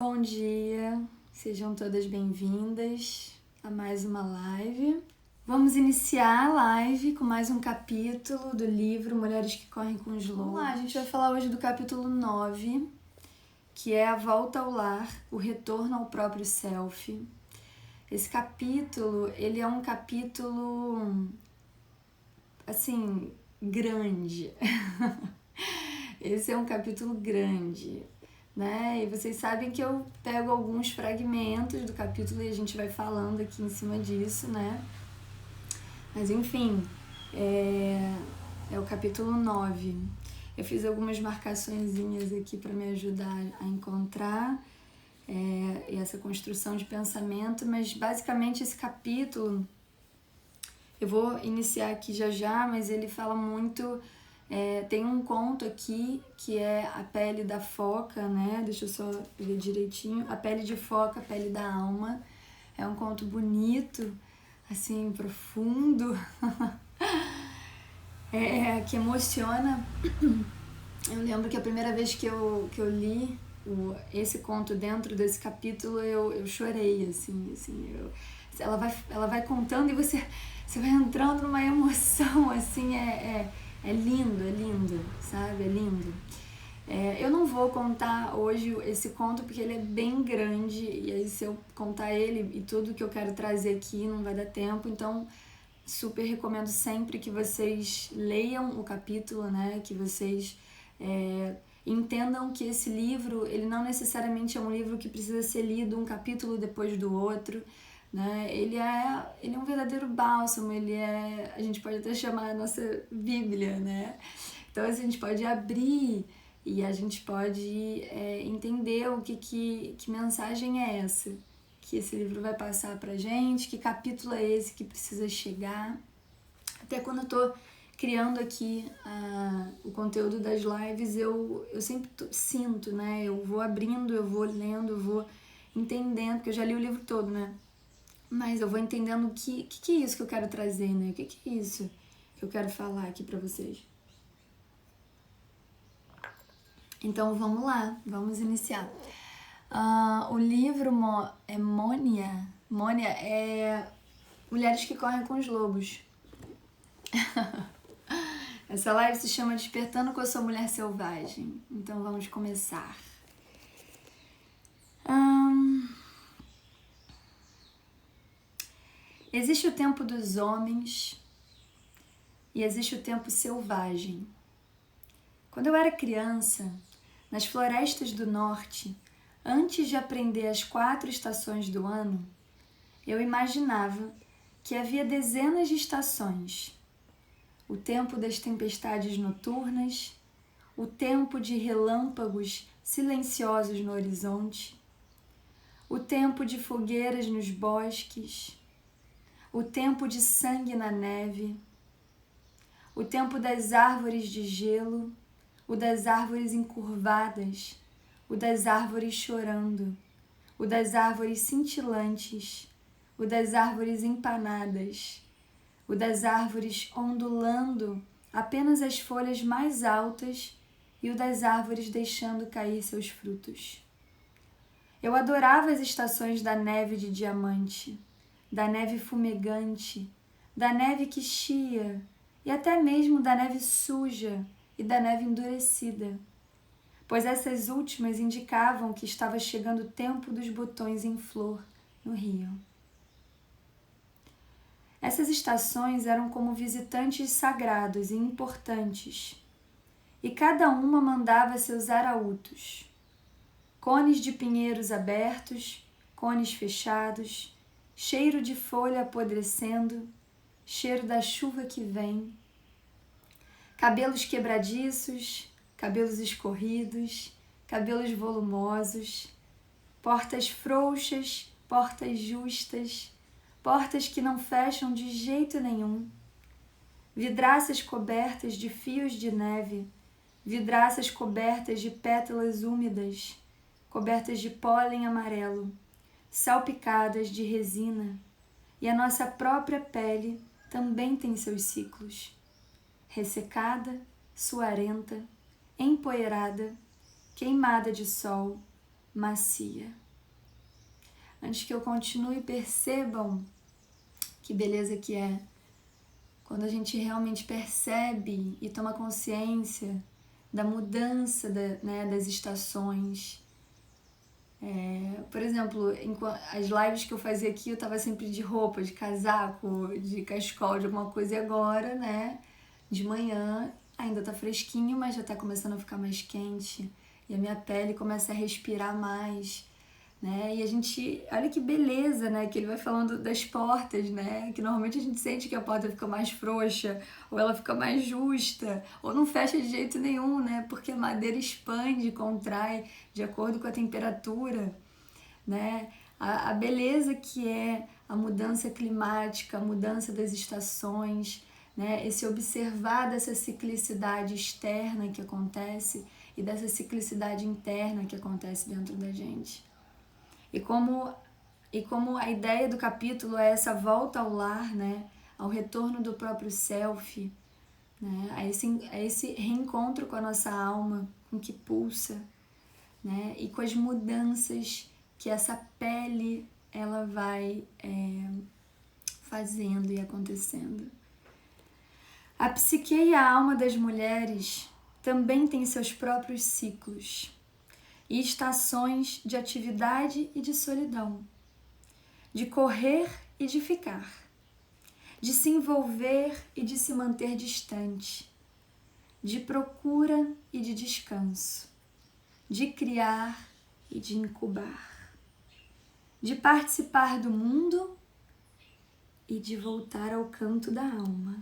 Bom dia, sejam todas bem-vindas a mais uma live. Vamos iniciar a live com mais um capítulo do livro Mulheres que Correm com os Lobos. Vamos lá, a gente vai falar hoje do capítulo 9, que é a volta ao lar, o retorno ao próprio self. Esse capítulo, ele é um capítulo, assim, grande. Esse é um capítulo grande. Né? E vocês sabem que eu pego alguns fragmentos do capítulo e a gente vai falando aqui em cima disso, né? Mas enfim, é o capítulo 9. Eu fiz algumas marcaçõezinhas aqui para me ajudar a encontrar essa construção de pensamento, mas basicamente esse capítulo, eu vou iniciar aqui já, mas ele fala muito... tem um conto aqui que é A Pele da Foca, né? Deixa eu só ver direitinho. A Pele de Foca, a Pele da Alma. É um conto bonito, assim, profundo, que emociona. Eu lembro que a primeira vez que eu li esse conto dentro desse capítulo, eu chorei, assim ela vai contando e você vai entrando numa emoção, assim, é lindo, sabe? É lindo. Eu não vou contar hoje esse conto porque ele é bem grande e aí se eu contar ele e tudo que eu quero trazer aqui não vai dar tempo, então super recomendo sempre que vocês leiam o capítulo, né? Que vocês entendam que esse livro, ele não necessariamente é um livro que precisa ser lido um capítulo depois do outro, né? Ele é um verdadeiro bálsamo, a gente pode até chamar a nossa Bíblia, né? Então a gente pode abrir e a gente pode entender que mensagem é essa que esse livro vai passar pra gente, que capítulo é esse que precisa chegar. Até quando eu tô criando aqui o conteúdo das lives, eu sempre sinto, né? Eu vou abrindo, eu vou lendo, eu vou entendendo, porque eu já li o livro todo, né? Mas eu vou entendendo o que é isso que eu quero trazer, né? O que é isso que eu quero falar aqui pra vocês. Então vamos lá, vamos iniciar. O livro é Mônia. Mônia é Mulheres que Correm com os Lobos. Essa live se chama Despertando com a Sua Mulher Selvagem. Então vamos começar. Existe o tempo dos homens e existe o tempo selvagem. Quando eu era criança, nas florestas do norte, antes de aprender as 4 estações do ano, eu imaginava que havia dezenas de estações. O tempo das tempestades noturnas, o tempo de relâmpagos silenciosos no horizonte, o tempo de fogueiras nos bosques, o tempo de sangue na neve, o tempo das árvores de gelo, o das árvores encurvadas, o das árvores chorando, o das árvores cintilantes, o das árvores empanadas, o das árvores ondulando apenas as folhas mais altas e o das árvores deixando cair seus frutos. Eu adorava as estações da neve de diamante, da neve fumegante, da neve que chia e até mesmo da neve suja e da neve endurecida, pois essas últimas indicavam que estava chegando o tempo dos botões em flor no rio. Essas estações eram como visitantes sagrados e importantes, e cada uma mandava seus arautos. Cones de pinheiros abertos, cones fechados, cheiro de folha apodrecendo, cheiro da chuva que vem, cabelos quebradiços, cabelos escorridos, cabelos volumosos, portas frouxas, portas justas, portas que não fecham de jeito nenhum, vidraças cobertas de fios de neve, vidraças cobertas de pétalas úmidas, cobertas de pólen amarelo, salpicadas de resina, e a nossa própria pele também tem seus ciclos. Ressecada, suarenta, empoeirada, queimada de sol, macia. Antes que eu continue, percebam que beleza que é quando a gente realmente percebe e toma consciência da mudança das estações. Por exemplo, as lives que eu fazia aqui, eu tava sempre de roupa, de casaco, de cachecol, de alguma coisa, e agora, né, de manhã, ainda tá fresquinho, mas já tá começando a ficar mais quente, e a minha pele começa a respirar mais, né, e a gente, olha que beleza, né, que ele vai falando das portas, né, que normalmente a gente sente que a porta fica mais frouxa, ou ela fica mais justa, ou não fecha de jeito nenhum, né, porque a madeira expande, contrai de acordo com a temperatura, né, a beleza que é a mudança climática, a mudança das estações, né, esse observar dessa ciclicidade externa que acontece e dessa ciclicidade interna que acontece dentro da gente. E como a ideia do capítulo é essa volta ao lar, né, ao retorno do próprio self, né, a esse reencontro com a nossa alma, com o que pulsa, né, e com as mudanças que essa pele ela vai fazendo e acontecendo. A psique e a alma das mulheres também têm seus próprios ciclos e estações de atividade e de solidão, de correr e de ficar, de se envolver e de se manter distante, de procura e de descanso, de criar e de incubar, de participar do mundo e de voltar ao canto da alma.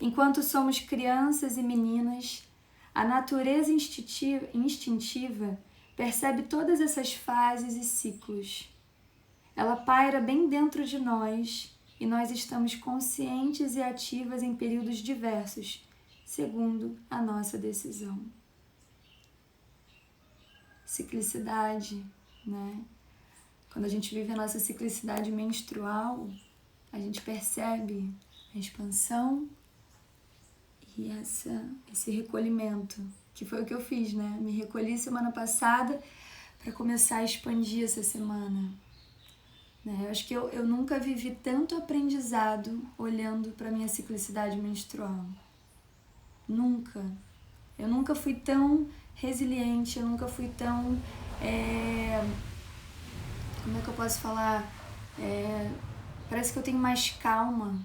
Enquanto somos crianças e meninas, a natureza instintiva percebe todas essas fases e ciclos. Ela paira bem dentro de nós e nós estamos conscientes e ativas em períodos diversos, segundo a nossa decisão. Ciclicidade, né? Quando a gente vive a nossa ciclicidade menstrual, a gente percebe a expansão e esse recolhimento, que foi o que eu fiz, né? Me recolhi semana passada para começar a expandir essa semana. Né? Eu acho que eu nunca vivi tanto aprendizado olhando para minha ciclicidade menstrual. Nunca. Eu nunca fui tão resiliente, eu nunca fui tão... como é que eu posso falar? Parece que eu tenho mais calma.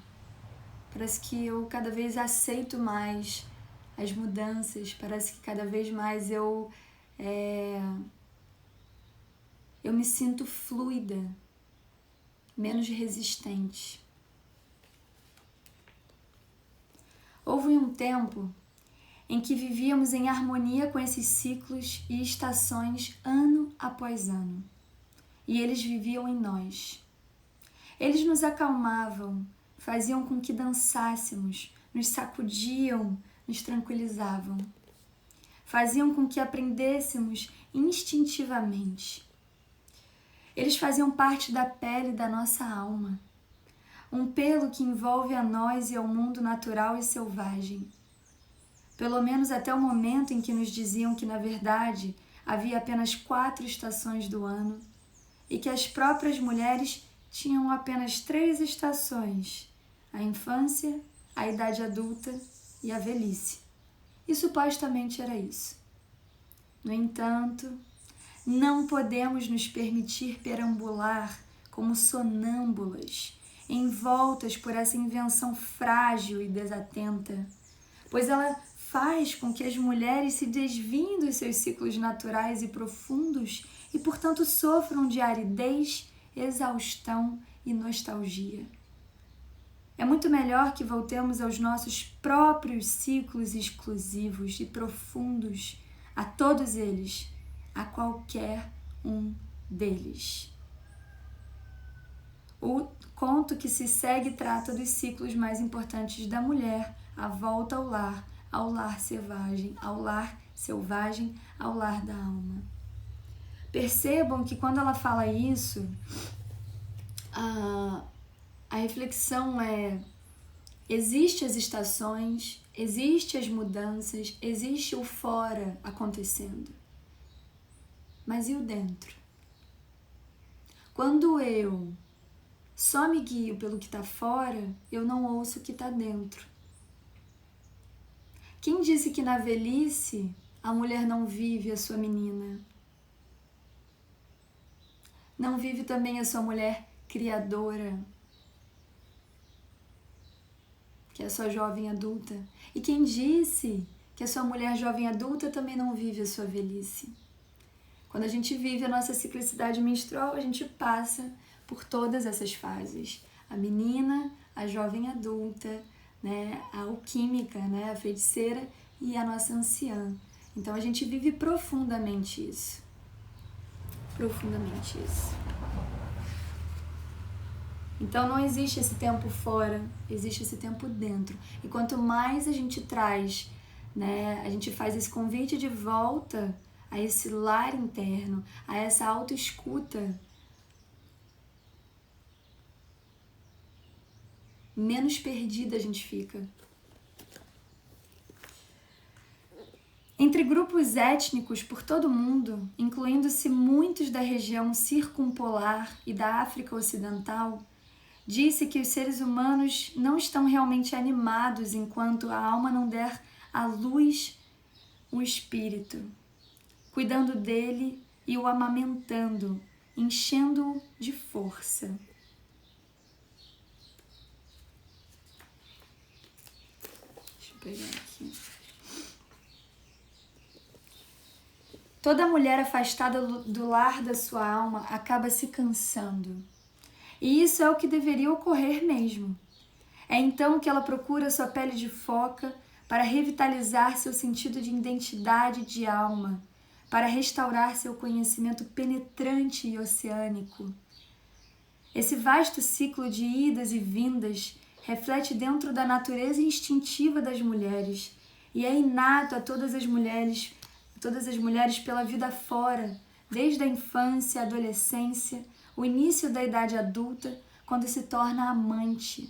Parece que eu cada vez aceito mais as mudanças. Parece que cada vez mais eu me sinto fluida, menos resistente. Houve um tempo em que vivíamos em harmonia com esses ciclos e estações ano após ano. E eles viviam em nós. Eles nos acalmavam, faziam com que dançássemos, nos sacudiam, nos tranquilizavam. Faziam com que aprendêssemos instintivamente. Eles faziam parte da pele da nossa alma, um pelo que envolve a nós e ao mundo natural e selvagem. Pelo menos até o momento em que nos diziam que, na verdade, havia apenas 4 estações do ano e que as próprias mulheres tinham apenas 3 estações: a infância, a idade adulta e a velhice. E supostamente era isso. No entanto, não podemos nos permitir perambular como sonâmbulas, envoltas por essa invenção frágil e desatenta, pois ela faz com que as mulheres se desviem dos seus ciclos naturais e profundos e, portanto, sofram de aridez, exaustão e nostalgia. É muito melhor que voltemos aos nossos próprios ciclos exclusivos e profundos, a todos eles, a qualquer um deles. O conto que se segue trata dos ciclos mais importantes da mulher, a volta ao lar selvagem, ao lar da alma. Percebam que quando ela fala isso, a reflexão existe as estações, existe as mudanças, existe o fora acontecendo. Mas e o dentro? Quando eu só me guio pelo que está fora, eu não ouço o que está dentro. Quem disse que na velhice a mulher não vive a sua menina? Não vive também a sua mulher criadora, que é a sua jovem adulta? E quem disse que a sua mulher jovem adulta também não vive a sua velhice? Quando a gente vive a nossa ciclicidade menstrual, a gente passa por todas essas fases. A menina, a jovem adulta, né, a alquímica, né, a feiticeira e a nossa anciã. Então a gente vive profundamente isso. Profundamente isso. Então não existe esse tempo fora, existe esse tempo dentro. E quanto mais a gente traz, né, a gente faz esse convite de volta a esse lar interno, a essa autoescuta, menos perdida a gente fica. Entre grupos étnicos por todo o mundo, incluindo-se muitos da região circumpolar e da África Ocidental, disse que os seres humanos não estão realmente animados enquanto a alma não der à luz o espírito, cuidando dele e o amamentando, enchendo-o de força. Deixa eu pegar aqui. Toda mulher afastada do lar da sua alma acaba se cansando. E isso é o que deveria ocorrer mesmo. É então que ela procura sua pele de foca para revitalizar seu sentido de identidade de alma, para restaurar seu conhecimento penetrante e oceânico. Esse vasto ciclo de idas e vindas reflete dentro da natureza instintiva das mulheres e é inato a todas as mulheres pela vida fora, desde a infância, a adolescência, o início da idade adulta, quando se torna amante,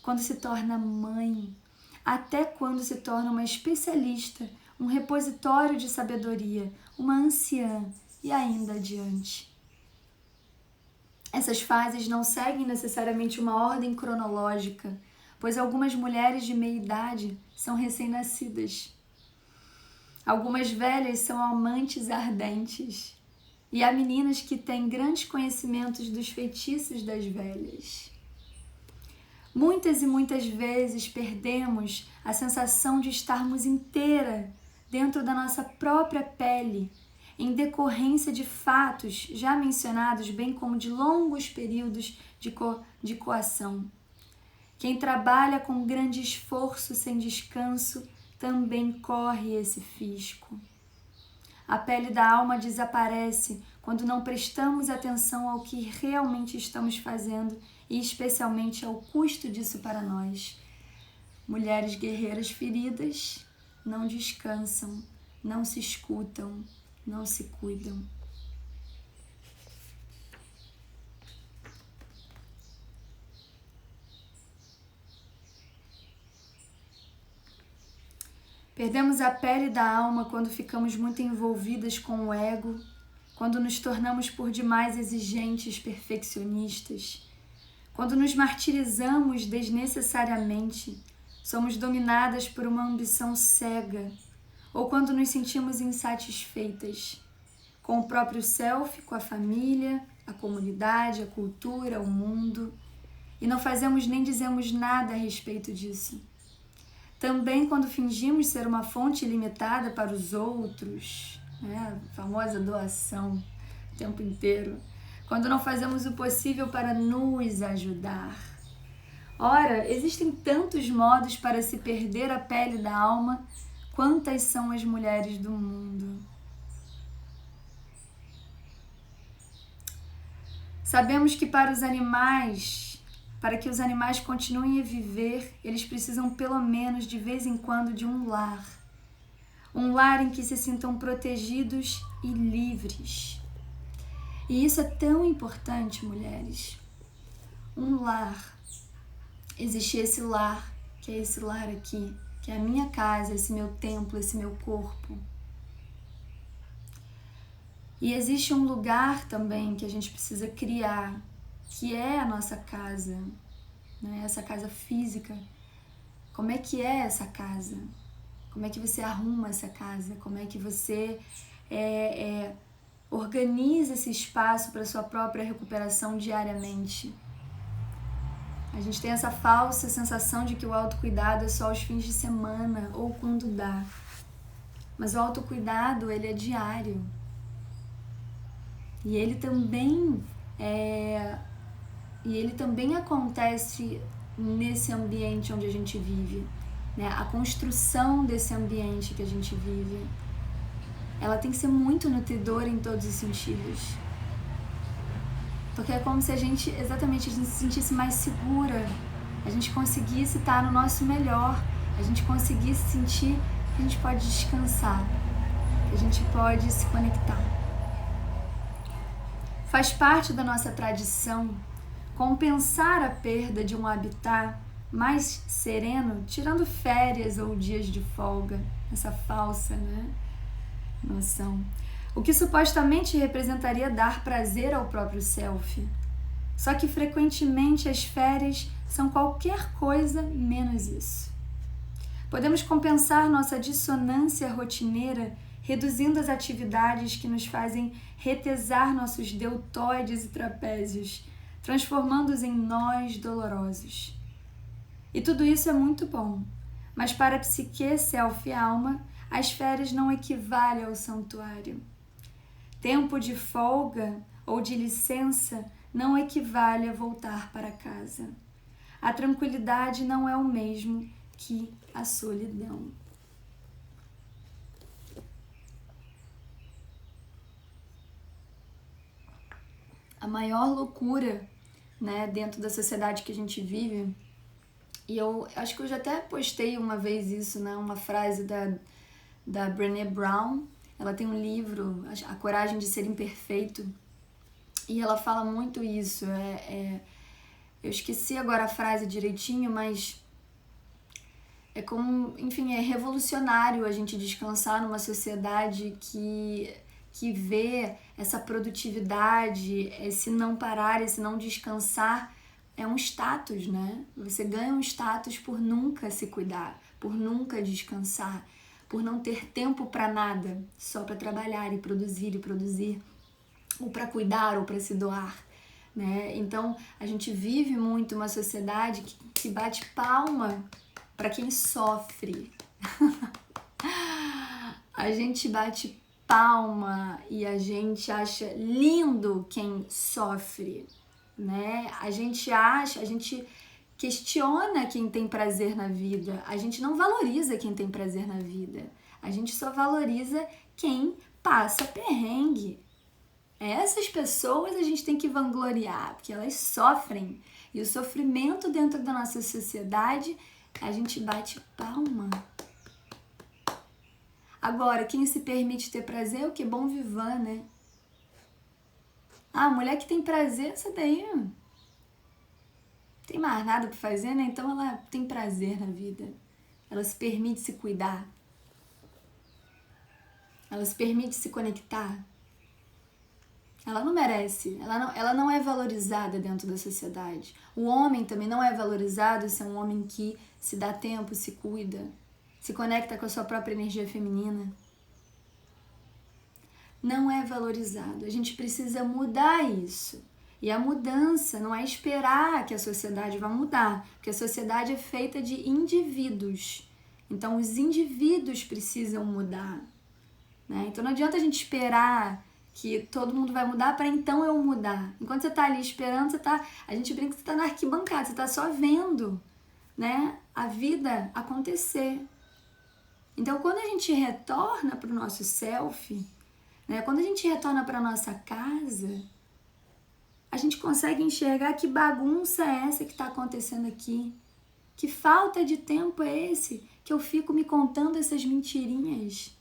quando se torna mãe, até quando se torna uma especialista, um repositório de sabedoria, uma anciã e ainda adiante. Essas fases não seguem necessariamente uma ordem cronológica, pois algumas mulheres de meia idade são recém-nascidas. Algumas velhas são amantes ardentes. E há meninas que têm grandes conhecimentos dos feitiços das velhas. Muitas e muitas vezes perdemos a sensação de estarmos inteira dentro da nossa própria pele, em decorrência de fatos já mencionados, bem como de longos períodos de coação. Quem trabalha com grande esforço sem descanso também corre esse fisco. A pele da alma desaparece quando não prestamos atenção ao que realmente estamos fazendo e especialmente ao custo disso para nós. Mulheres guerreiras feridas não descansam, não se escutam, não se cuidam. Perdemos a pele da alma quando ficamos muito envolvidas com o ego, quando nos tornamos por demais exigentes, perfeccionistas, quando nos martirizamos desnecessariamente, somos dominadas por uma ambição cega, ou quando nos sentimos insatisfeitas com o próprio self, com a família, a comunidade, a cultura, o mundo, e não fazemos nem dizemos nada a respeito disso. Também quando fingimos ser uma fonte ilimitada para os outros, né? A famosa doação o tempo inteiro. Quando não fazemos o possível para nos ajudar. Ora, existem tantos modos para se perder a pele da alma, quantas são as mulheres do mundo. Sabemos que para que os animais continuem a viver, eles precisam pelo menos de vez em quando de um lar. Um lar em que se sintam protegidos e livres. E isso é tão importante, mulheres. Um lar. Existe esse lar, que é esse lar aqui, que é a minha casa, esse meu templo, esse meu corpo. E existe um lugar também que a gente precisa criar, que é a nossa casa, né? Essa casa física. Como é que é essa casa? Como é que você arruma essa casa? Como é que você organiza esse espaço para sua própria recuperação diariamente? A gente tem essa falsa sensação de que o autocuidado é só aos fins de semana ou quando dá. Mas o autocuidado, ele é diário. E ele também acontece nesse ambiente onde a gente vive, né? A construção desse ambiente que a gente vive, ela tem que ser muito nutridora em todos os sentidos. Porque é como se a gente se sentisse mais segura, a gente conseguisse estar no nosso melhor, a gente conseguisse sentir que a gente pode descansar, que a gente pode se conectar. Faz parte da nossa tradição compensar a perda de um habitat mais sereno, tirando férias ou dias de folga, essa falsa, né, noção. O que supostamente representaria dar prazer ao próprio self. Só que frequentemente as férias são qualquer coisa menos isso. Podemos compensar nossa dissonância rotineira reduzindo as atividades que nos fazem retesar nossos deltoides e trapézios, transformando-os em nós dolorosos. E tudo isso é muito bom, mas para a psique, self e alma, as férias não equivalem ao santuário. Tempo de folga ou de licença não equivale a voltar para casa. A tranquilidade não é o mesmo que a solidão. A maior loucura, né, dentro da sociedade que a gente vive, e eu acho que eu já até postei uma vez isso, né, uma frase da Brené Brown. Ela tem um livro, A Coragem de Ser Imperfeito, e ela fala muito isso. Eu esqueci agora a frase direitinho, mas é como, enfim, é revolucionário a gente descansar numa sociedade que vê essa produtividade, esse não parar, esse não descansar, é um status, né? Você ganha um status por nunca se cuidar, por nunca descansar, por não ter tempo para nada, só para trabalhar e produzir, ou para cuidar, ou para se doar, né? Então, a gente vive muito uma sociedade que bate palma para quem sofre. A gente bate palma e a gente acha lindo quem sofre, né? A gente questiona quem tem prazer na vida. A gente não valoriza quem tem prazer na vida. A gente só valoriza quem passa perrengue. Essas pessoas a gente tem que vangloriar, porque elas sofrem. E o sofrimento dentro da nossa sociedade, a gente bate palma. Agora, quem se permite ter prazer, o que bom vivan, né? A mulher que tem prazer, essa daí não tem mais nada pra fazer, né? Então ela tem prazer na vida. Ela se permite se cuidar. Ela se permite se conectar. Ela não merece, ela não é valorizada dentro da sociedade. O homem também não é valorizado se é um homem que se dá tempo, se cuida, se conecta com a sua própria energia feminina. Não é valorizado. A gente precisa mudar isso. E a mudança não é esperar que a sociedade vá mudar, porque a sociedade é feita de indivíduos. Então, os indivíduos precisam mudar, né? Então, não adianta a gente esperar que todo mundo vai mudar para então eu mudar. Enquanto você está ali esperando, a gente brinca que você está na arquibancada, você está só vendo, né, a vida acontecer. Então, quando a gente retorna para o nosso self, né, quando a gente retorna para a nossa casa, a gente consegue enxergar que bagunça é essa que está acontecendo aqui. Que falta de tempo é esse que eu fico me contando essas mentirinhas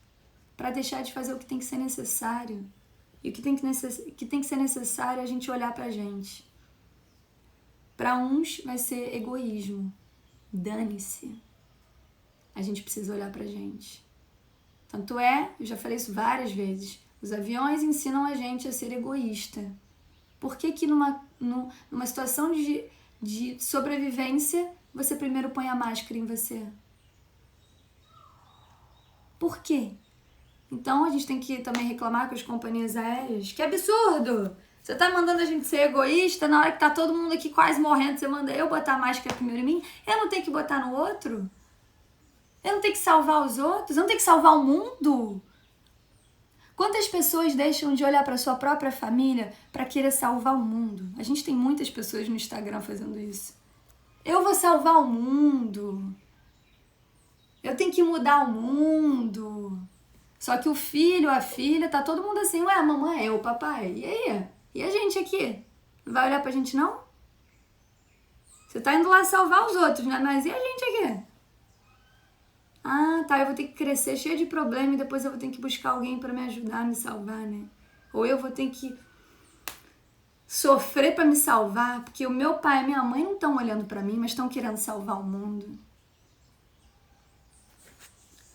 para deixar de fazer o que tem que ser necessário. E o que tem que ser necessário é a gente olhar pra gente. Para uns vai ser egoísmo. Dane-se. A gente precisa olhar pra gente. Tanto é, eu já falei isso várias vezes, Os aviões ensinam a gente a ser egoísta. Por que que numa situação de sobrevivência, você primeiro põe a máscara em você? Por quê? Então a gente tem que também reclamar com as companhias aéreas. Que absurdo! Você tá mandando a gente ser egoísta na hora que tá todo mundo aqui quase morrendo, você manda eu botar a máscara primeiro em mim? Eu não tenho que botar no outro? Eu não tenho que salvar os outros? Eu não tenho que salvar o mundo? Quantas pessoas deixam de olhar para sua própria família para querer salvar o mundo? A gente tem muitas pessoas no Instagram fazendo isso. Eu vou salvar o mundo. Eu tenho que mudar o mundo. Só que o filho, a filha, tá todo mundo assim, ué, mamãe, eu, papai, e aí? E a gente aqui? Não vai olhar pra gente, não? Você tá indo lá salvar os outros, né? Mas e a gente aqui? Ah, tá, eu vou ter que crescer cheio de problema e depois eu vou ter que buscar alguém pra me ajudar a me salvar, né? Ou eu vou ter que sofrer pra me salvar, porque o meu pai e minha mãe não estão olhando pra mim, mas estão querendo salvar o mundo.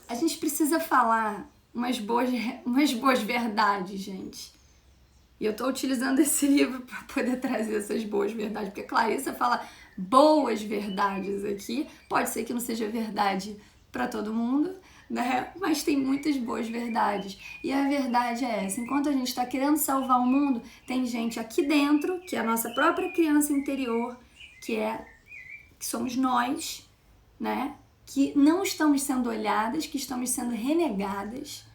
A gente precisa falar umas boas verdades, gente. E eu tô utilizando esse livro para poder trazer essas boas verdades, porque a Clarissa fala boas verdades aqui. Pode ser que não seja verdade para todo mundo, né? Mas tem muitas boas verdades. E a verdade é essa: enquanto a gente está querendo salvar o mundo, tem gente aqui dentro, que é a nossa própria criança interior, que somos nós, né? Que não estamos sendo olhadas, que estamos sendo renegadas,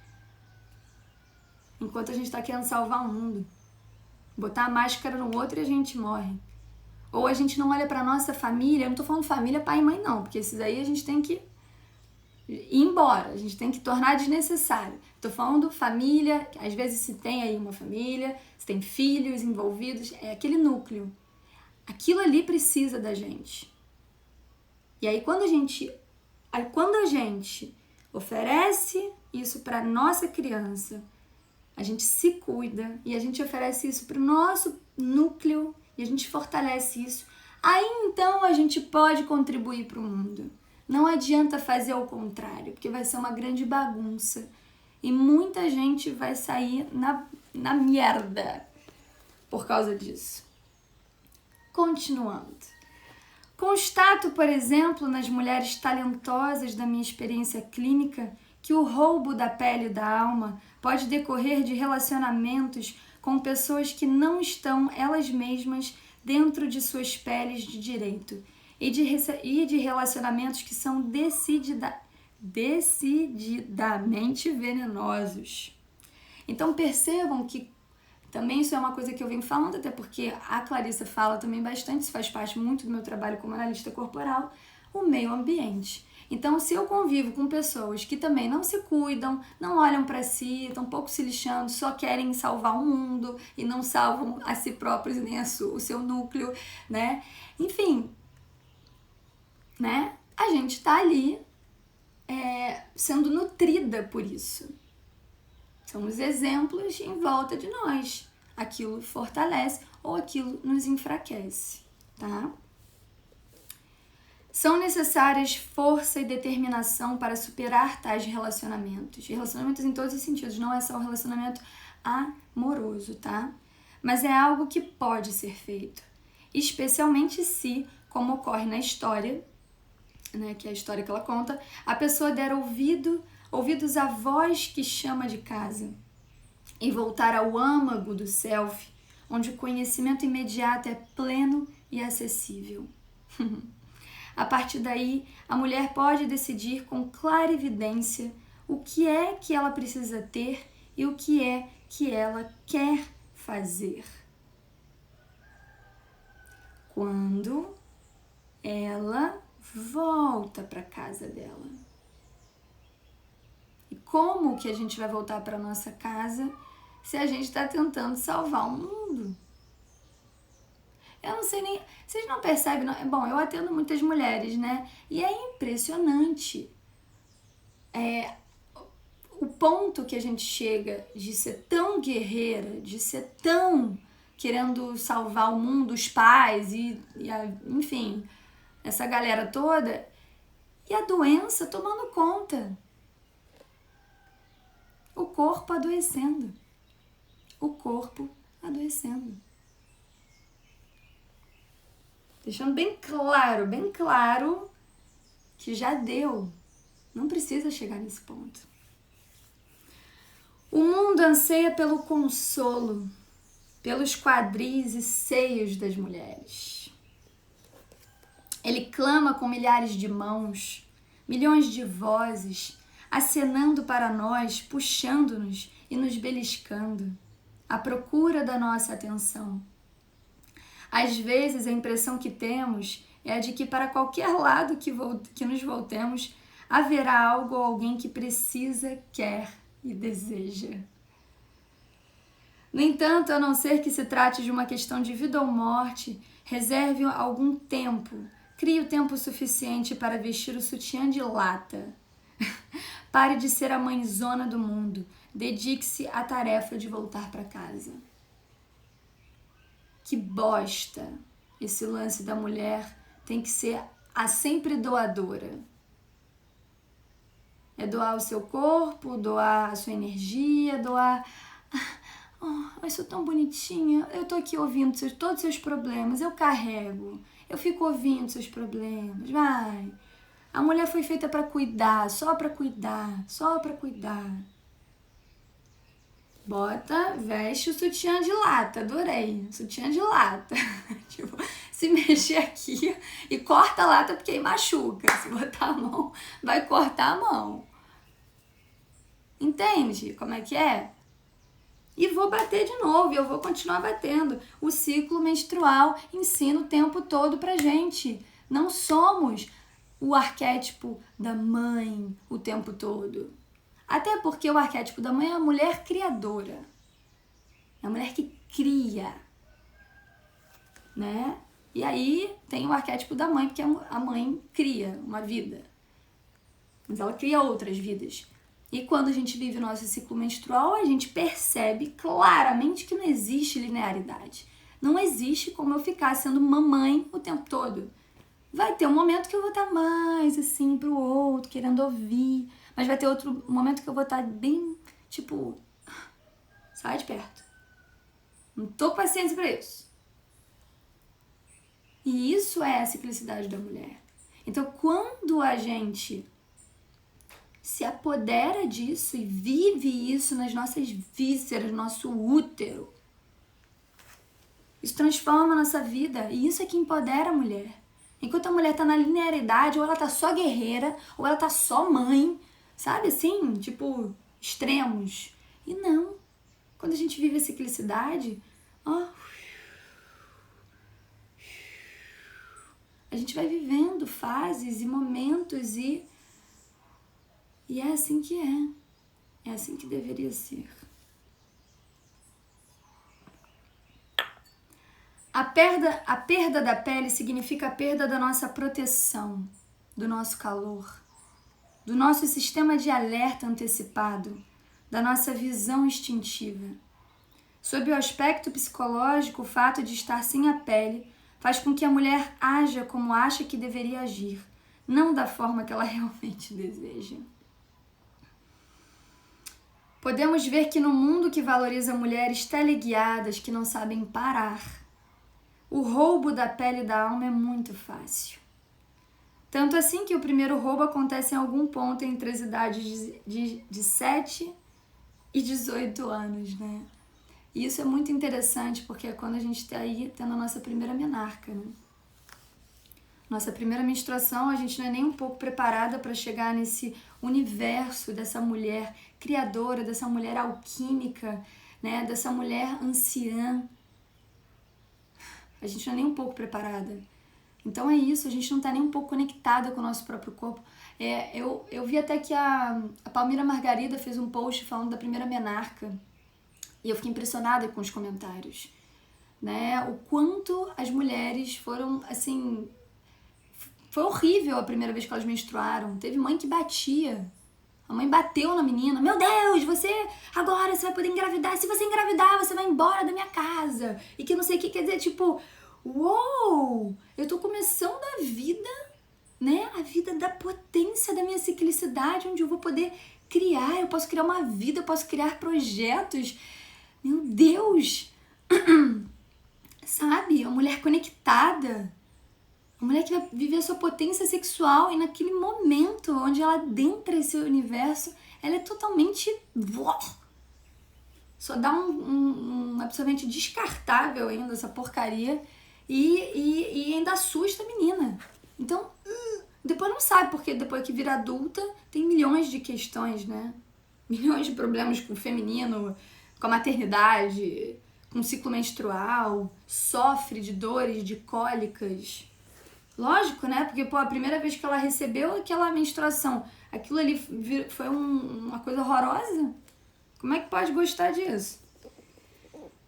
enquanto a gente está querendo salvar o mundo. Botar a máscara no outro e a gente morre. Ou a gente não olha pra nossa família. Eu não tô falando família, pai e mãe, não. Porque esses aí a gente tem que ir embora. A gente tem que tornar desnecessário. Tô falando família. Às vezes se tem aí uma família, se tem filhos envolvidos. É aquele núcleo. Aquilo ali precisa da gente. E aí quando a gente oferece isso pra nossa criança, a gente se cuida e a gente oferece isso para o nosso núcleo e a gente fortalece isso, aí então a gente pode contribuir para o mundo. Não adianta fazer o contrário, porque vai ser uma grande bagunça e muita gente vai sair na merda por causa disso. Continuando. Constato, por exemplo, nas mulheres talentosas da minha experiência clínica, que o roubo da pele e da alma pode decorrer de relacionamentos com pessoas que não estão elas mesmas dentro de suas peles de direito e de relacionamentos que são decididamente venenosos. Então percebam que também isso é uma coisa que eu venho falando, até porque a Clarissa fala também bastante, isso faz parte muito do meu trabalho como analista corporal, o meio ambiente. Então, se eu convivo com pessoas que também não se cuidam, não olham para si, estão um pouco se lixando, só querem salvar o mundo e não salvam a si próprios nem o seu núcleo, né? Enfim, né? A gente tá ali sendo nutrida por isso. São os exemplos em volta de nós. Aquilo fortalece ou aquilo nos enfraquece, tá? São necessárias força e determinação para superar tais relacionamentos. Relacionamentos em todos os sentidos, não é só o relacionamento amoroso, tá? Mas é algo que pode ser feito. Especialmente se, como ocorre na história, né, que é a história que ela conta, a pessoa der ouvidos à voz que chama de casa e voltar ao âmago do self, onde o conhecimento imediato é pleno e acessível. A partir daí, a mulher pode decidir com clarividência o que é que ela precisa ter e o que é que ela quer fazer. Quando ela volta para casa dela. E como que a gente vai voltar para nossa casa se a gente está tentando salvar o mundo? Eu não sei nem... Vocês não percebem? Não? Bom, eu atendo muitas mulheres, né? E é impressionante o ponto que a gente chega de ser tão guerreira, de ser tão querendo salvar o mundo, os pais enfim, essa galera toda, e a doença tomando conta. O corpo adoecendo. o corpo adoecendo. Deixando bem claro que já deu. Não precisa chegar nesse ponto. O mundo anseia pelo consolo, pelos quadris e seios das mulheres. Ele clama com milhares de mãos, milhões de vozes, acenando para nós, puxando-nos e nos beliscando, à procura da nossa atenção. Às vezes a impressão que temos é a de que para qualquer lado que nos voltemos, haverá algo ou alguém que precisa, quer e deseja. No entanto, a não ser que se trate de uma questão de vida ou morte, reserve algum tempo, crie o tempo suficiente para vestir o sutiã de lata. Pare de ser a mãezona do mundo, dedique-se à tarefa de voltar para casa. Que bosta! Esse lance da mulher tem que ser a sempre doadora. É doar o seu corpo, doar a sua energia, doar... Oh, eu sou tão bonitinha, eu tô aqui ouvindo todos os seus problemas, eu carrego, eu fico ouvindo seus problemas, vai. A mulher foi feita para cuidar, só para cuidar, só para cuidar. Bota, veste o sutiã de lata, adorei, sutiã de lata. Tipo, se mexer aqui e corta a lata porque aí machuca. Se botar a mão, vai cortar a mão. Entende como é que é? E vou bater de novo, e eu vou continuar batendo. O ciclo menstrual ensina o tempo todo pra gente. Não somos o arquétipo da mãe o tempo todo. Até porque o arquétipo da mãe é a mulher criadora. É a mulher que cria, né? E aí tem o arquétipo da mãe, porque a mãe cria uma vida. Mas ela cria outras vidas. E quando a gente vive o nosso ciclo menstrual, a gente percebe claramente que não existe linearidade. Não existe como eu ficar sendo mamãe o tempo todo. Vai ter um momento que eu vou estar mais assim pro outro, querendo ouvir. Mas vai ter outro momento que eu vou estar bem, tipo, sai de perto. Não tô com paciência pra isso. E isso é a ciclicidade da mulher. Então, quando a gente se apodera disso e vive isso nas nossas vísceras, no nosso útero, isso transforma a nossa vida. E isso é que empodera a mulher. Enquanto a mulher tá na linearidade, ou ela tá só guerreira, ou ela tá só mãe, sabe assim? Tipo, extremos. E não. Quando a gente vive a ciclicidade, ó, a gente vai vivendo fases e momentos e é assim que é. É assim que deveria ser. A perda da pele significa a perda da nossa proteção, do nosso calor, do nosso sistema de alerta antecipado, da nossa visão instintiva. Sob o aspecto psicológico, o fato de estar sem a pele faz com que a mulher haja como acha que deveria agir, não da forma que ela realmente deseja. Podemos ver que no mundo que valoriza mulheres teleguiadas que não sabem parar, o roubo da pele da alma é muito fácil. Tanto assim que o primeiro roubo acontece em algum ponto entre as idades de 7 e 18 anos, né? E isso é muito interessante porque é quando a gente está aí tendo a nossa primeira menarca, né? Nossa primeira menstruação, a gente não é nem um pouco preparada para chegar nesse universo dessa mulher criadora, dessa mulher alquímica, né? Dessa mulher anciã. A gente não é nem um pouco preparada. Então é isso, a gente não está nem um pouco conectada com o nosso próprio corpo. Eu vi até que a Palmira Margarida fez um post falando da primeira menarca. E eu fiquei impressionada com os comentários, né? O quanto as mulheres foram, assim... Foi horrível a primeira vez que elas menstruaram. Teve mãe que batia. A mãe bateu na menina. Meu Deus, agora você vai poder engravidar. Se você engravidar, você vai embora da minha casa. E que não sei o que quer dizer, tipo... Uou! Eu tô começando a vida, né? A vida da potência da minha ciclicidade, onde eu vou poder criar. Eu posso criar uma vida, eu posso criar projetos... Meu Deus! Sabe? Uma mulher conectada. Uma mulher que vai viver a sua potência sexual e naquele momento onde ela adentra esse universo, ela é totalmente... Só dá um absolutamente descartável ainda essa porcaria e ainda assusta a menina. Então, depois não sabe, porque depois que vira adulta tem milhões de questões, né? Milhões de problemas com o feminino, com a maternidade, com o ciclo menstrual, sofre de dores, de cólicas. Lógico, né? Porque, a primeira vez que ela recebeu aquela menstruação, aquilo ali foi uma coisa horrorosa. Como é que pode gostar disso?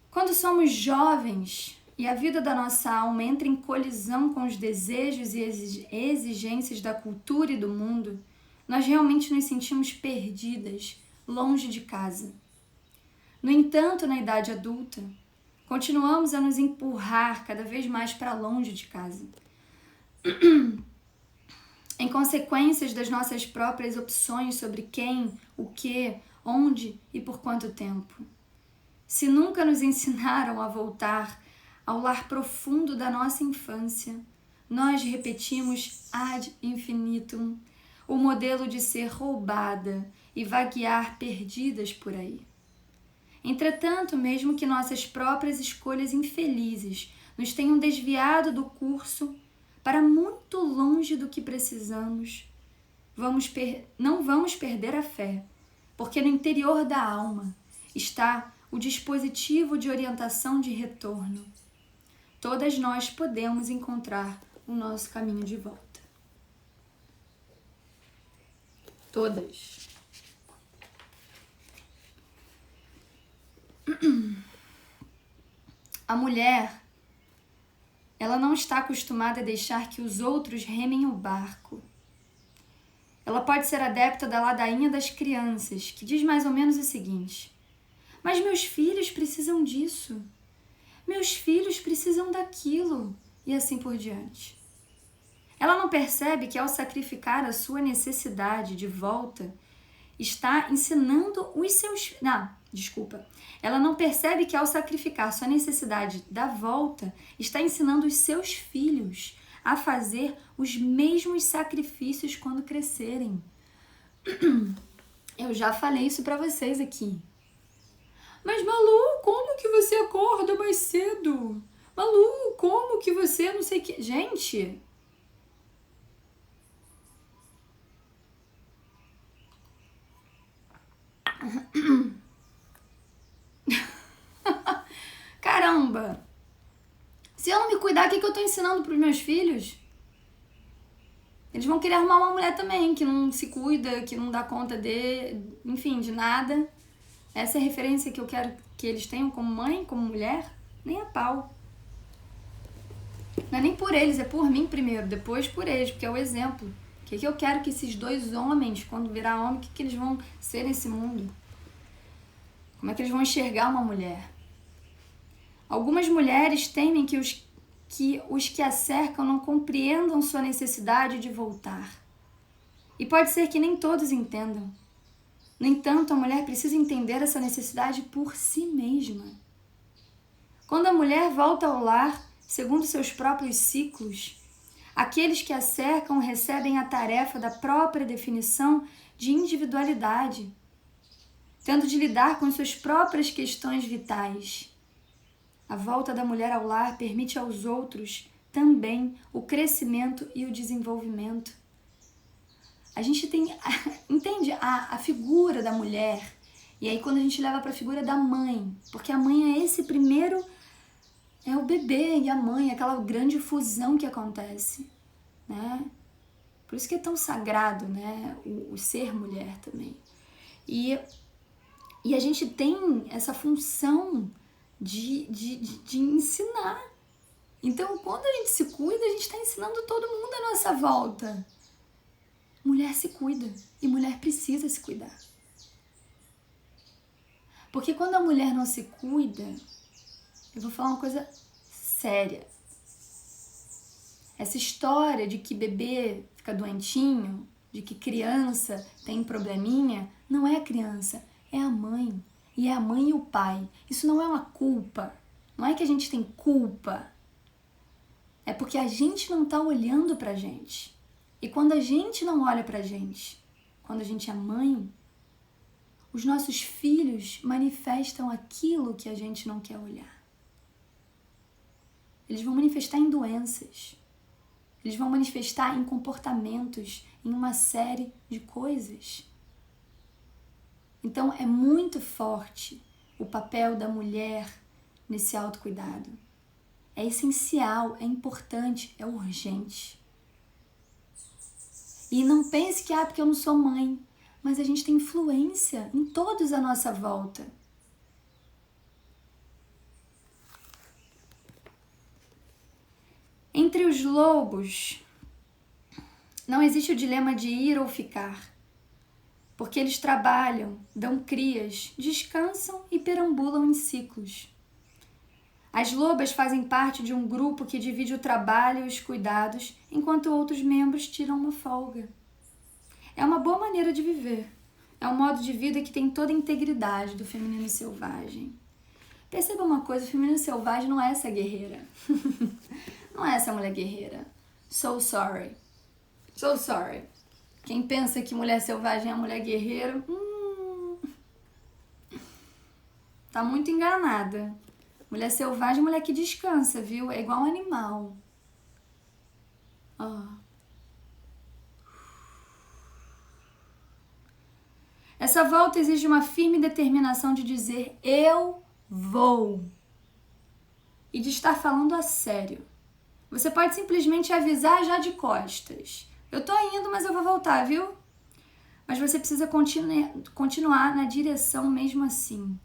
Quando somos jovens e a vida da nossa alma entra em colisão com os desejos e exigências da cultura e do mundo, nós realmente nos sentimos perdidas, longe de casa. No entanto, na idade adulta, continuamos a nos empurrar cada vez mais para longe de casa. Em consequências das nossas próprias opções sobre quem, o que, onde e por quanto tempo. Se nunca nos ensinaram a voltar ao lar profundo da nossa infância, nós repetimos ad infinitum o modelo de ser roubada e vaguear perdidas por aí. Entretanto, mesmo que nossas próprias escolhas infelizes nos tenham desviado do curso para muito longe do que precisamos, não vamos perder a fé, porque no interior da alma está o dispositivo de orientação de retorno. Todas nós podemos encontrar o nosso caminho de volta. Todas. A mulher, ela não está acostumada a deixar que os outros remem o barco. Ela pode ser adepta da ladainha das crianças, que diz mais ou menos o seguinte: mas meus filhos precisam disso, meus filhos precisam daquilo, e assim por diante. Ela não percebe que ao sacrificar a sua necessidade de volta, está ensinando os seus... Ela não percebe que ao sacrificar sua necessidade da volta, está ensinando os seus filhos a fazer os mesmos sacrifícios quando crescerem. Eu já falei isso pra vocês aqui. Mas Malu, como que você acorda mais cedo? Malu, como que você não sei o que... Gente... Caramba! Se eu não me cuidar, o que eu tô ensinando pros meus filhos? Eles vão querer arrumar uma mulher também, que não se cuida, que não dá conta enfim, de nada. Essa é a referência que eu quero que eles tenham como mãe, como mulher, nem a pau. Não é nem por eles, é por mim primeiro, depois por eles, porque é o exemplo. O que eu quero que esses dois homens, quando virar homem, o que eles vão ser nesse mundo? Como é que eles vão enxergar uma mulher? Algumas mulheres temem que os que a cercam não compreendam sua necessidade de voltar. E pode ser que nem todos entendam. No entanto, a mulher precisa entender essa necessidade por si mesma. Quando a mulher volta ao lar, segundo seus próprios ciclos, aqueles que a cercam recebem a tarefa da própria definição de individualidade, tendo de lidar com suas próprias questões vitais. A volta da mulher ao lar permite aos outros também o crescimento e o desenvolvimento. A gente tem, entende, a figura da mulher, e aí quando a gente leva para a figura da mãe, porque a mãe é esse primeiro, é o bebê e a mãe, aquela grande fusão que acontece, né? Por isso que é tão sagrado, né, o ser mulher também. E a gente tem essa função de ensinar. Então, quando a gente se cuida, a gente está ensinando todo mundo à nossa volta. Mulher se cuida e mulher precisa se cuidar. Porque quando a mulher não se cuida, eu vou falar uma coisa séria. Essa história de que bebê fica doentinho, de que criança tem probleminha, não é a criança, é a mãe. e é a mãe e o pai. Isso não é uma culpa. Não é que a gente tem culpa. É porque a gente não está olhando pra gente. E quando a gente não olha pra gente, quando a gente é mãe, os nossos filhos manifestam aquilo que a gente não quer olhar. Eles vão manifestar em doenças. Eles vão manifestar em comportamentos, em uma série de coisas. Então é muito forte o papel da mulher nesse autocuidado. É essencial, é importante, é urgente. E não pense que, porque eu não sou mãe, mas a gente tem influência em todos à nossa volta. Entre os lobos, não existe o dilema de ir ou ficar, porque eles trabalham, dão crias, descansam e perambulam em ciclos. As lobas fazem parte de um grupo que divide o trabalho e os cuidados, enquanto outros membros tiram uma folga. É uma boa maneira de viver. É um modo de vida que tem toda a integridade do feminino selvagem. Perceba uma coisa, o feminino selvagem não é essa guerreira. Não é essa mulher guerreira. So sorry. So sorry. Quem pensa que mulher selvagem é mulher guerreira, tá muito enganada. Mulher selvagem é mulher que descansa, viu? É igual um animal. Essa volta exige uma firme determinação de dizer eu vou. E de estar falando a sério. Você pode simplesmente avisar já de costas. Eu tô indo, mas eu vou voltar, viu? Mas você precisa continuar na direção mesmo assim.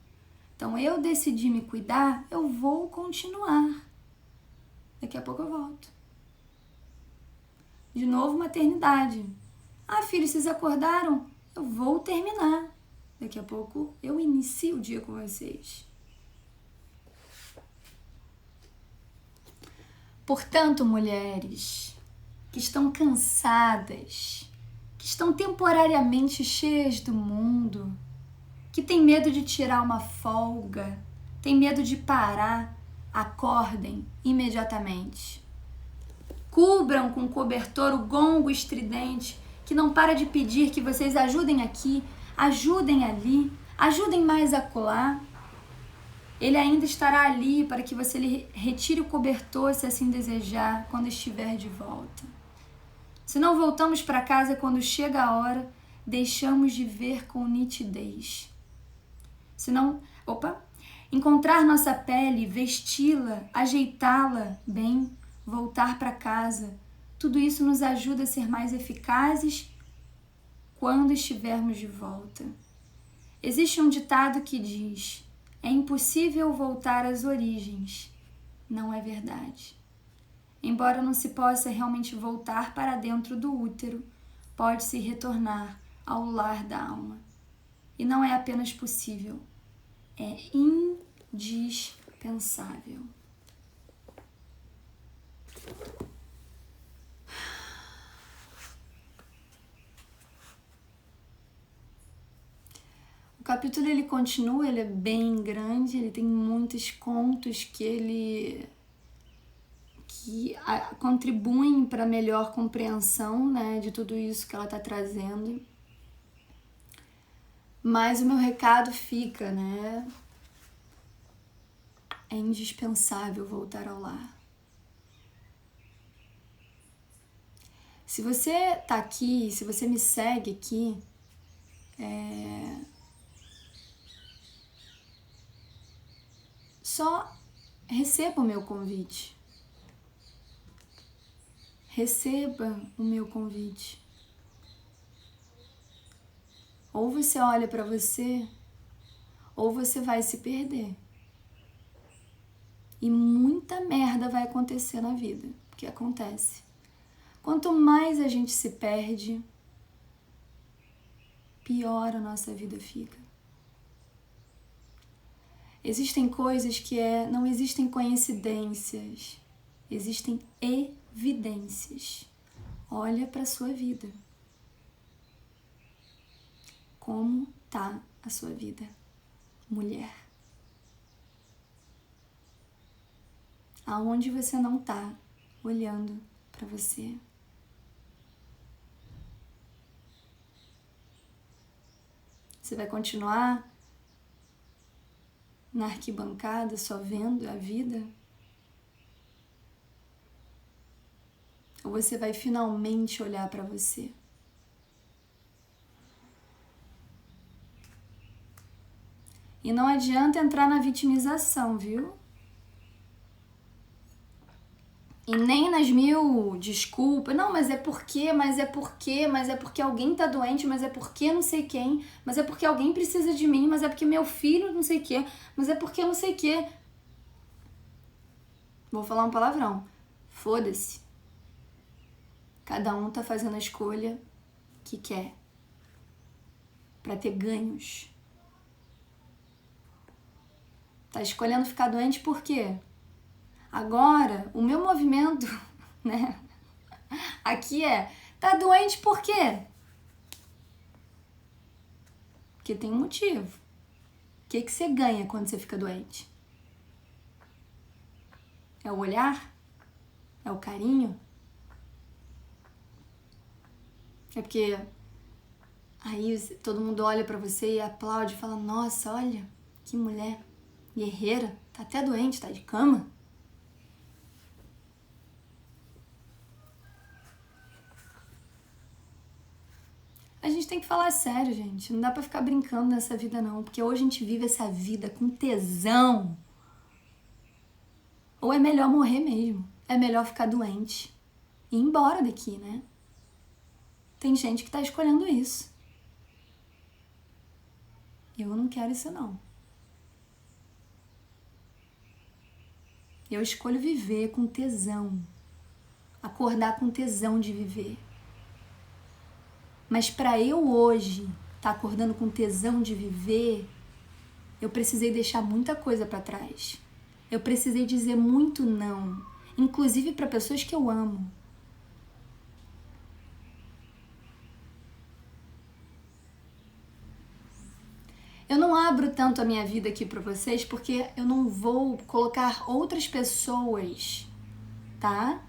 Então, eu decidi me cuidar, eu vou continuar. Daqui a pouco eu volto. De novo, maternidade. Filhos, vocês acordaram? Eu vou terminar. Daqui a pouco eu inicio o dia com vocês. Portanto, mulheres que estão cansadas, que estão temporariamente cheias do mundo, que têm medo de tirar uma folga, têm medo de parar, acordem imediatamente. Cubram com cobertor o gongo estridente que não para de pedir que vocês ajudem aqui, ajudem ali, ajudem mais acolá. Ele ainda estará ali para que você lhe retire o cobertor, se assim desejar, quando estiver de volta. Se não voltamos para casa quando chega a hora, deixamos de ver com nitidez. Se não, encontrar nossa pele, vesti-la, ajeitá-la bem, voltar para casa, tudo isso nos ajuda a ser mais eficazes quando estivermos de volta. Existe um ditado que diz: é impossível voltar às origens. Não é verdade. Embora não se possa realmente voltar para dentro do útero, pode-se retornar ao lar da alma. E não é apenas possível, é indispensável. O capítulo ele continua, ele é bem grande, ele tem muitos contos que contribuem para a melhor compreensão, né, de tudo isso que ela está trazendo. Mas o meu recado fica, né? É indispensável voltar ao lar. Se você tá aqui, se você me segue aqui, só receba o meu convite. Receba o meu convite. Ou você olha para você, ou você vai se perder. E muita merda vai acontecer na vida, porque acontece. Quanto mais a gente se perde, pior a nossa vida fica. Existem coisas que não existem coincidências, existem evidências. Olha para a sua vida. Como tá a sua vida? mulher. Aonde você não tá olhando para você. Você vai continuar na arquibancada só vendo a vida? Ou você vai finalmente olhar para você? E não adianta entrar na vitimização, viu? E nem nas mil desculpas. Não, mas é porque, mas é porque, mas é porque alguém tá doente, mas é porque não sei quem, mas é porque alguém precisa de mim, mas é porque meu filho não sei o quê, mas é porque não sei o quê. Vou falar um palavrão. Foda-se. Cada um tá fazendo a escolha que quer. Pra ter ganhos. Tá escolhendo ficar doente por quê? Agora, o meu movimento, né? Aqui tá doente por quê? Porque tem um motivo. O que você ganha quando você fica doente? É o olhar? É o carinho? É porque aí todo mundo olha pra você e aplaude e fala, nossa, olha, que mulher guerreira, tá até doente, tá de cama. A gente tem que falar sério, gente. Não dá pra ficar brincando nessa vida, não. Porque hoje a gente vive essa vida com tesão. Ou é melhor morrer mesmo. É melhor ficar doente. E ir embora daqui, né? Tem gente que tá escolhendo isso. Eu não quero isso, não. Eu escolho viver com tesão. Acordar com tesão de viver. Mas para eu hoje estar acordando com tesão de viver, eu precisei deixar muita coisa para trás. Eu precisei dizer muito não, inclusive para pessoas que eu amo. Eu não abro tanto a minha vida aqui para vocês porque eu não vou colocar outras pessoas, tá?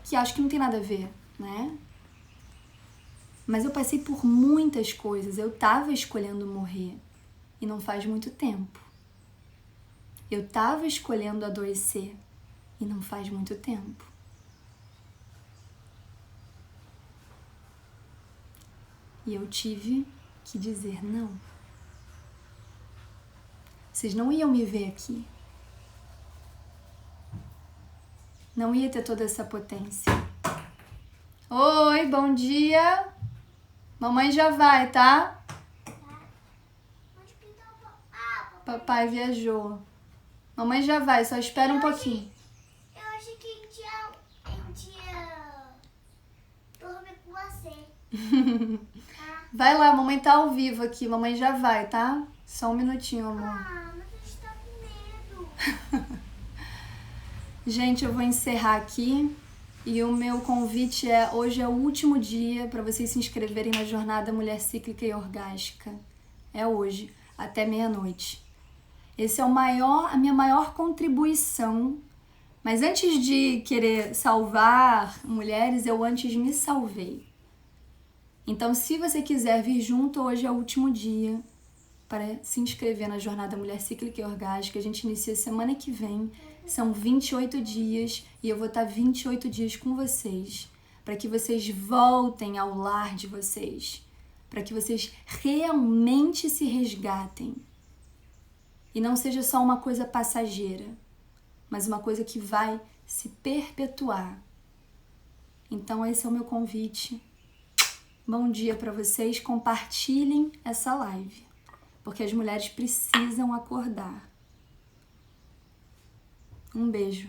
Que acho que não tem nada a ver, né? Mas eu passei por muitas coisas. Eu tava escolhendo morrer e não faz muito tempo. Eu tava escolhendo adoecer e não faz muito tempo. E eu tive que dizer não. Vocês não iam me ver aqui. Não ia ter toda essa potência. Oi, bom dia. Mamãe já vai, tá? Papai viajou. Mamãe já vai, só espera um pouquinho. Eu achei que a gente ia dormir com você. Vai lá, mamãe tá ao vivo aqui. Mamãe já vai, tá? Só um minutinho, amor. Mas a gente tá com medo. Gente, eu vou encerrar aqui. E o meu convite hoje é o último dia para vocês se inscreverem na jornada Mulher Cíclica e Orgástica. É hoje, até meia-noite. Esse é a minha maior contribuição. Mas antes de querer salvar mulheres, eu antes me salvei. Então, se você quiser vir junto, hoje é o último dia para se inscrever na jornada Mulher Cíclica e Orgástica. A gente inicia semana que vem. São 28 dias e eu vou estar 28 dias com vocês, para que vocês voltem ao lar de vocês, para que vocês realmente se resgatem. E não seja só uma coisa passageira, mas uma coisa que vai se perpetuar. Então esse é o meu convite. Bom dia para vocês, compartilhem essa live, porque as mulheres precisam acordar. Um beijo.